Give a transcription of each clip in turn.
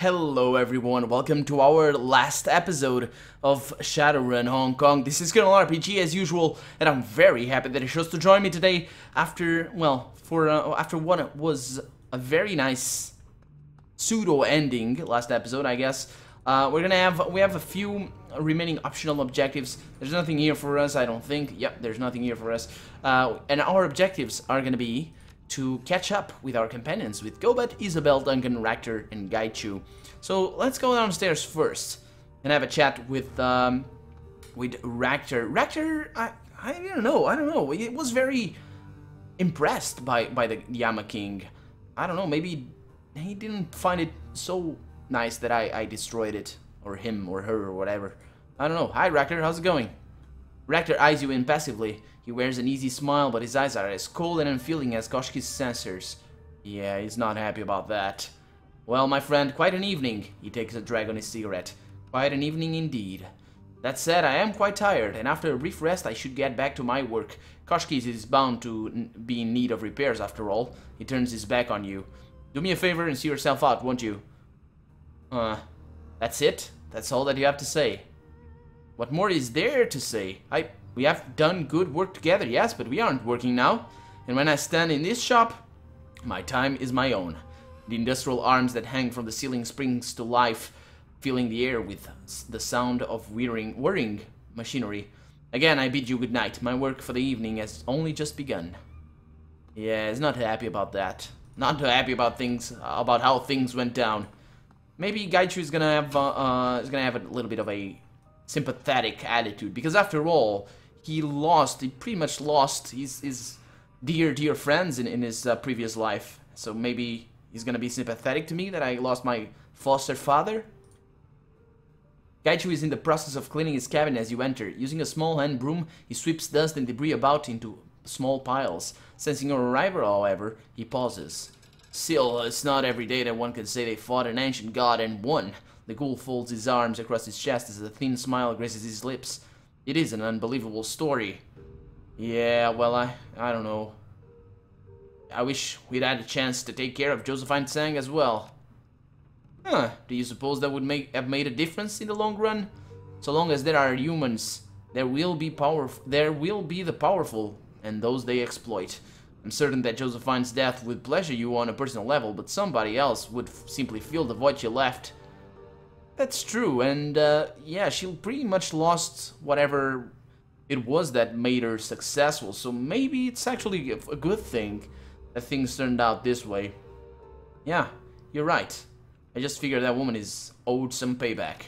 Hello everyone, welcome to our last episode of Shadowrun Hong Kong. This is Colonel RPG as usual, and I'm very happy that you chose to join me today after, well, after what was a very nice pseudo-ending last episode, I guess. We have a few remaining optional objectives. There's nothing here for us, I don't think. Yep, there's nothing here for us. And our objectives are gonna be to catch up with our companions, with Gobat, Isabel, Duncan, Rapture, and Gaichu. So let's go downstairs first and have a chat with Rapture. Rapture, I don't know. It was very impressed by the Yama King. I don't know, maybe he didn't find it so nice that I destroyed it, or him, or her, or whatever. I don't know. Hi, Rapture, how's it going? Rapture eyes you impassively. He wears an easy smile, but his eyes are as cold and unfeeling as Koshki's sensors. Yeah, he's not happy about that. Well, my friend, quite an evening. He takes a drag on his cigarette. Quite an evening indeed. That said, I am quite tired, and after a brief rest I should get back to my work. Koshki is bound to be in need of repairs after all. He turns his back on you. Do me a favor and see yourself out, won't you? That's it? That's all that you have to say? What more is there to say? We have done good work together, yes, but we aren't working now. And when I stand in this shop, my time is my own. The industrial arms that hang from the ceiling springs to life, filling the air with the sound of whirring machinery. Again, I bid you good night. My work for the evening has only just begun. Yeah, he's not happy about that. Not too happy about about how things went down. Maybe Gaichu is gonna have a little bit of a sympathetic attitude, because after all, he pretty much lost his dear friends in his previous life. So maybe he's gonna be sympathetic to me that I lost my foster father. Gaichu is in the process of cleaning his cabin as you enter. Using a small hand broom, he sweeps dust and debris about into small piles. Sensing your arrival, however, he pauses. Still, it's not every day that one can say they fought an ancient god and won. The ghoul folds his arms across his chest as a thin smile graces his lips. It is an unbelievable story. Yeah, well, I don't know. I wish we'd had a chance to take care of Josephine Tsang as well. Huh, do you suppose that would have made a difference in the long run? So long as there are humans, there will be the powerful, and those they exploit. I'm certain that Josephine's death would pleasure you on a personal level, but somebody else would simply fill the void she left. That's true, and yeah, she pretty much lost whatever it was that made her successful, so maybe it's actually a good thing that things turned out this way. Yeah, you're right. I just figured that woman is owed some payback.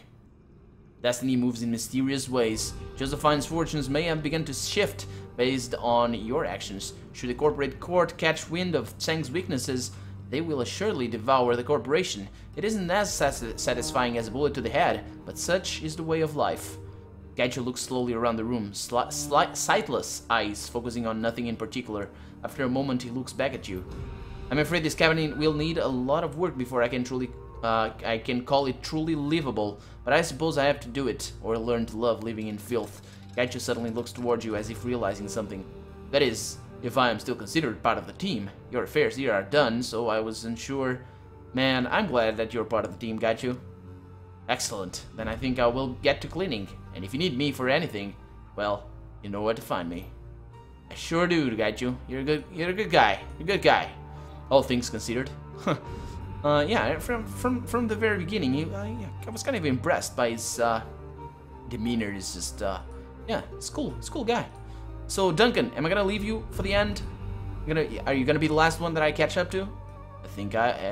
Destiny moves in mysterious ways. Josephine's fortunes may have begun to shift based on your actions. Should the corporate court catch wind of Tsang's weaknesses, they will assuredly devour the corporation. It isn't as satisfying as a bullet to the head, but such is the way of life. Gaichu looks slowly around the room, sightless eyes focusing on nothing in particular. After a moment, he looks back at you. I'm afraid this cabin will need a lot of work before I can call it truly livable, but I suppose I have to do it, or learn to love living in filth. Gaichu suddenly looks towards you as if realizing something. That is, if I am still considered part of the team. Your affairs here are done, so I was unsure. Man, I'm glad that you're part of the team, Gaichu. Excellent. Then I think I will get to cleaning. And if you need me for anything, well, you know where to find me. I sure do, Gaichu. You're a good guy. You're a good guy. All things considered. Yeah, from the very beginning, I was kind of impressed by his demeanor. It's just, yeah, it's cool. It's a cool guy. So, Duncan, am I gonna leave you for the end? Are you gonna be the last one that I catch up to? I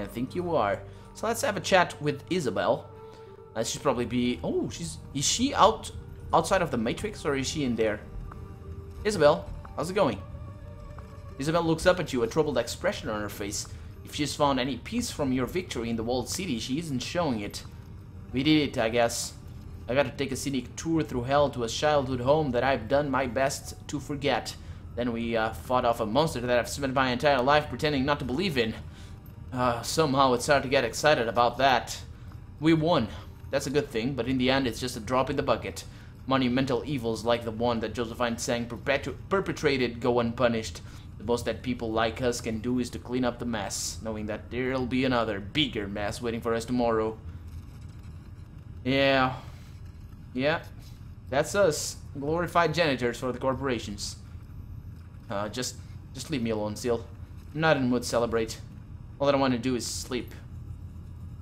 think you are. So let's have a chat with Isabel. She'd probably be. Oh, is she outside of the Matrix, or is she in there? Isabel, how's it going? Isabel looks up at you, a troubled expression on her face. If she's found any peace from your victory in the walled city, she isn't showing it. We did it, I guess. I gotta take a scenic tour through hell to a childhood home that I've done my best to forget. Then we fought off a monster that I've spent my entire life pretending not to believe in. Somehow it's hard to get excited about that. We won. That's a good thing, but in the end it's just a drop in the bucket. Monumental evils like the one that Josephine Tsang perpetrated go unpunished. The most that people like us can do is to clean up the mess, knowing that there'll be another, bigger mess waiting for us tomorrow. Yeah. Yeah. That's us. Glorified janitors for the corporations. Just leave me alone, Seal. I'm not in the mood to celebrate. All that I want to do is sleep.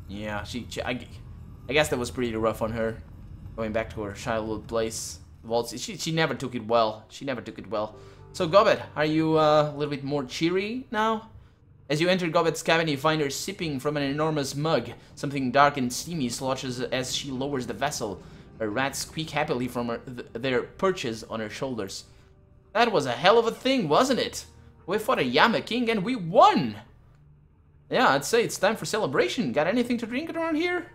Yeah, I guess that was pretty rough on her. Going back to her childhood place. She never took it well. She never took it well. So, Gobbet, are you a little bit more cheery now? As you enter Gobbet's cabin, you find her sipping from an enormous mug. Something dark and steamy sloshes as she lowers the vessel. Her rats squeak happily from their perches on her shoulders. That was a hell of a thing, wasn't it? We fought a Yama King and we won! Yeah, I'd say it's time for celebration. Got anything to drink around here?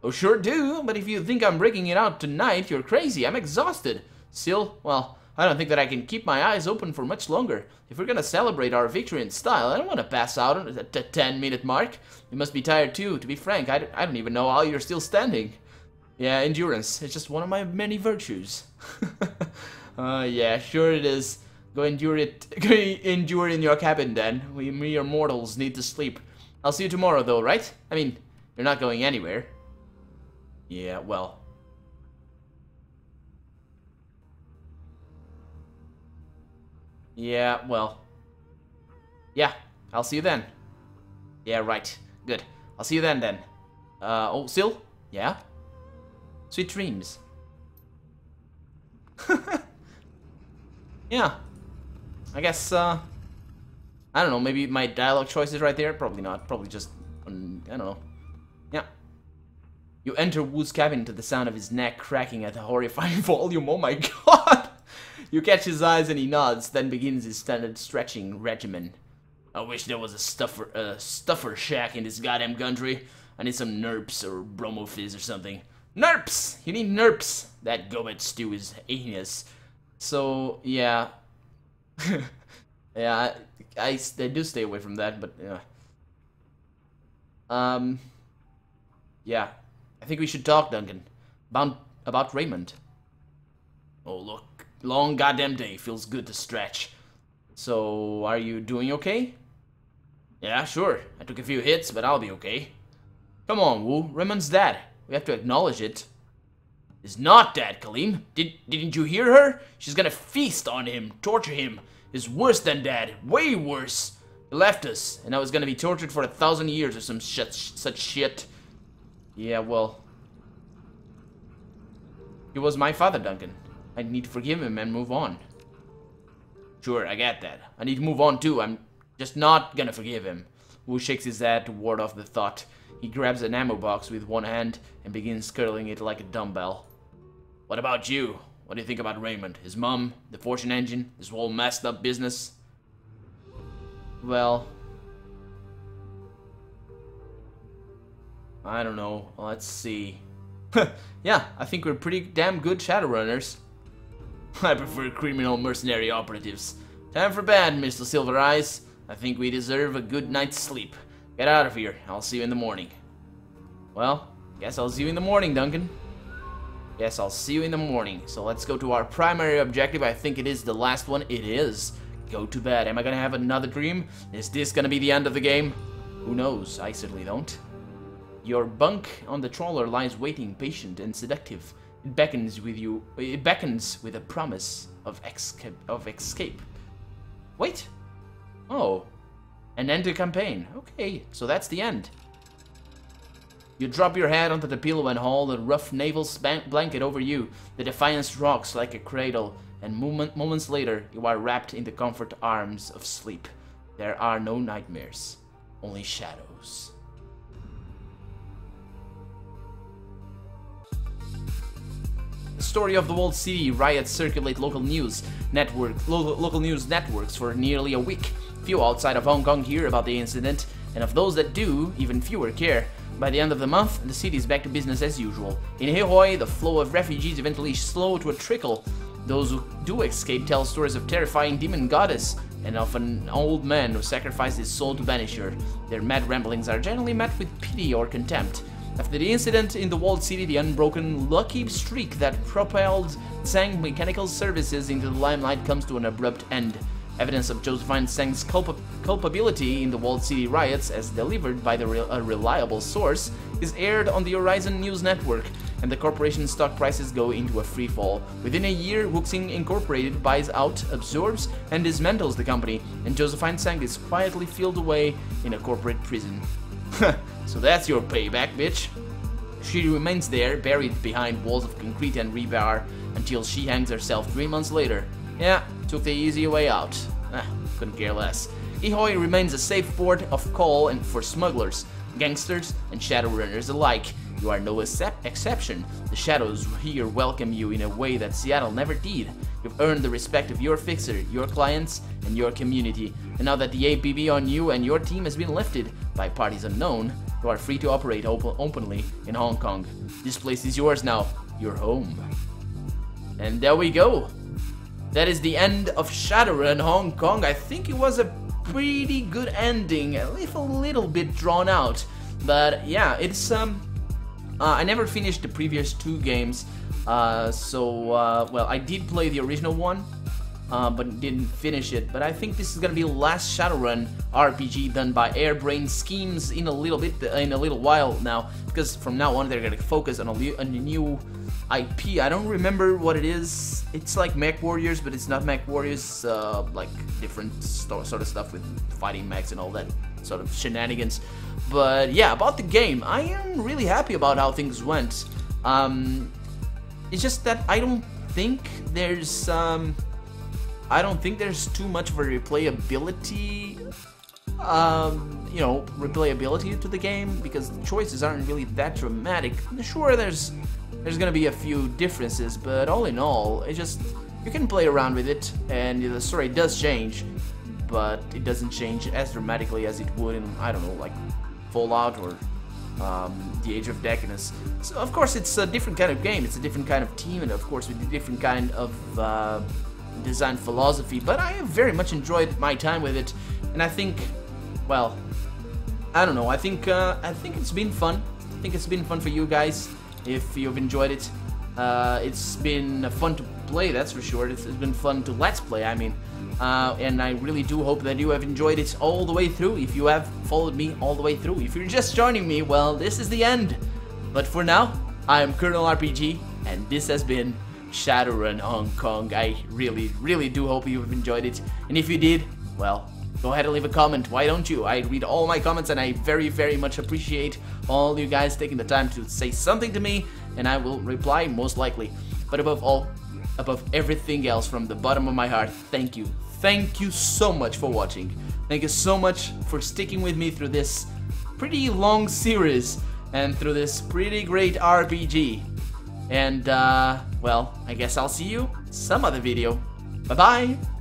Oh, sure do, but if you think I'm breaking it out tonight, you're crazy. I'm exhausted. Still, well, I don't think that I can keep my eyes open for much longer. If we're gonna celebrate our victory in style, I don't want to pass out at the 10-minute mark. You must be tired too. To be frank, I don't even know how you're still standing. Yeah, endurance. It's just one of my many virtues. Yeah, sure it is. Go endure it. Go endure in your cabin then. We mere mortals need to sleep. I'll see you tomorrow though, right? I mean, you're not going anywhere. Yeah, well. Yeah, well. Yeah, I'll see you then. Yeah, right. Good. I'll see you then. Oh, Sil? Yeah? Sweet dreams. Yeah. I guess, I don't know, maybe my dialogue choice is right there? Probably not. Probably just, I don't know. Yeah. You enter Wu's cabin to the sound of his neck cracking at a horrifying volume. Oh my god! You catch his eyes and he nods, then begins his standard stretching regimen. I wish there was a stuffer shack in this goddamn country. I need some nerps or bromo fizz or something. Nerps! You need nerps! That Gobbet stew is heinous. So, yeah. Yeah, I do stay away from that, but, yeah. Yeah. I think we should talk, Duncan. About Raymond. Oh, look. Long goddamn day. Feels good to stretch. So, are you doing okay? Yeah, sure. I took a few hits, but I'll be okay. Come on, Wu. Raymond's dead. We have to acknowledge it. Is not dead, Kaleem. Didn't you hear her? She's gonna feast on him, torture him. Is worse than dead. Way worse. He left us, and I was gonna be tortured for 1,000 years or some such shit. Yeah, well. He was my father, Duncan. I need to forgive him and move on. Sure, I get that. I need to move on too. I'm just not gonna forgive him. Wu shakes his head to ward off the thought. He grabs an ammo box with one hand and begins curling it like a dumbbell. What about you? What do you think about Raymond? His mom? The fortune engine? This whole messed up business? Well... I don't know. Let's see. Yeah, I think we're pretty damn good Shadowrunners. I prefer criminal mercenary operatives. Time for bed, Mr. Silver Eyes. I think we deserve a good night's sleep. Get out of here. I'll see you in the morning. Well, guess I'll see you in the morning, Duncan. Yes, I'll see you in the morning. So let's go to our primary objective. I think it is the last one. It is. Go to bed. Am I gonna have another dream? Is this gonna be the end of the game? Who knows? I certainly don't. Your bunk on the trawler lies waiting, patient and seductive. It beckons with you. It beckons with a promise of escape. Wait. Oh. An end to campaign. Okay, so that's the end. You drop your head onto the pillow and haul the rough naval blanket over you. The Defiance rocks like a cradle, and moments later, you are wrapped in the comfort arms of sleep. There are no nightmares, only shadows. The story of the walled city riots circulate local news networks for nearly a week. Few outside of Hong Kong hear about the incident, and of those that do, even fewer care. By the end of the month, the city is back to business as usual. In Hehoi, the flow of refugees eventually slows to a trickle. Those who do escape tell stories of terrifying demon goddess and of an old man who sacrificed his soul to banish her. Their mad ramblings are generally met with pity or contempt. After the incident in the walled city, the unbroken lucky streak that propelled Zhang Mechanical Services into the limelight comes to an abrupt end. Evidence of Josephine Seng's culpability in the walled city riots, as delivered by a reliable source, is aired on the Horizon News Network, and the corporation's stock prices go into a free fall. Within a year, Wuxing Incorporated buys out, absorbs, and dismantles the company, and Josephine Seng is quietly filed away in a corporate prison. So that's your payback, bitch. She remains there, buried behind walls of concrete and rebar, until she hangs herself 3 months later. Yeah, took the easy way out. Couldn't care less. Ehoy remains a safe port of call and for smugglers, gangsters, and Shadowrunners alike. You are no exception. The Shadows here welcome you in a way that Seattle never did. You've earned the respect of your fixer, your clients, and your community. And now that the APB on you and your team has been lifted by parties unknown, you are free to operate openly in Hong Kong. This place is yours now, your home. And there we go. That is the end of Shadowrun Hong Kong. I think it was a pretty good ending, if a little bit drawn out. But yeah, it's I never finished the previous 2 games, well, I did play the original one, but didn't finish it. But I think this is gonna be the last Shadowrun RPG done by Harebrained Schemes in a little while now, because from now on they're gonna focus on a new IP. I don't remember what it is. It's like Mech Warriors, but it's not Mech Warriors. Like different sort of stuff with fighting mechs and all that sort of shenanigans. But yeah, about the game, I am really happy about how things went. It's just that I don't think there's too much of a replayability, replayability to the game, because the choices aren't really that dramatic. Sure, there's gonna be a few differences, but all in all, it's just, you can play around with it, and the story does change, but it doesn't change as dramatically as it would in, I don't know, like Fallout or The Age of Decadence. So of course it's a different kind of game, it's a different kind of team, and of course with a different kind of design philosophy, but I have very much enjoyed my time with it, and I think, well, I don't know, I think it's been fun. I think it's been fun for you guys if you've enjoyed it. It's been fun to play, that's for sure. It's been fun to let's play, I mean. And I really do hope that you have enjoyed it all the way through, if you have followed me all the way through. If you're just joining me, well, this is the end. But for now, I am Colonel RPG, and this has been Shadowrun Hong Kong. I really, really do hope you have enjoyed it. And if you did, well, go ahead and leave a comment, why don't you? I read all my comments, and I very, very much appreciate all you guys taking the time to say something to me, and I will reply most likely. But above all, above everything else, from the bottom of my heart, thank you. Thank you so much for watching. Thank you so much for sticking with me through this pretty long series and through this pretty great RPG. And, well, I guess I'll see you some other video. Bye-bye!